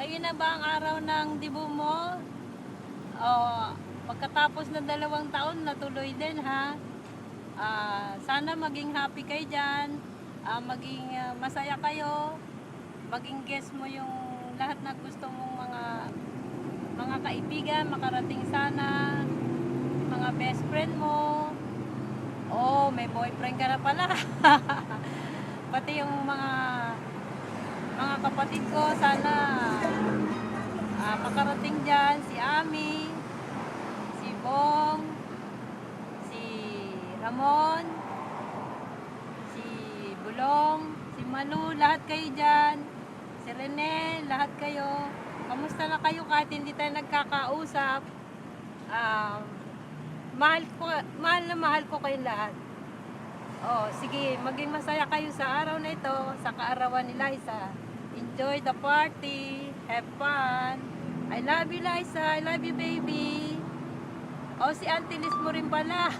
Ngayon na ba ang araw ng dibo mo? Oh, pagkatapos ng 2 taon, natuloy din ha. Sana maging happy kayo dyan. Maging masaya kayo. Maging guest mo yung lahat na gusto mong mga kaibigan, makarating sana. Mga best friend mo. Oh, may boyfriend ka na pala. Pati yung mga kapatid ko, sana makarating dyan. Si Ami, si Bong, si Ramon, si Bulong, si Malu, lahat kayo dyan. Si Rene, lahat kayo. Kamusta na kayo kahit hindi tayo nagkakausap? Mahal ko kayong lahat. Oh, sige, maging masaya kayo sa araw na ito, sa kaarawan ni Liza. Enjoy the party. Have fun. I love you, Liza. I love you, baby. Oh, si Auntie Liz mo rin pala.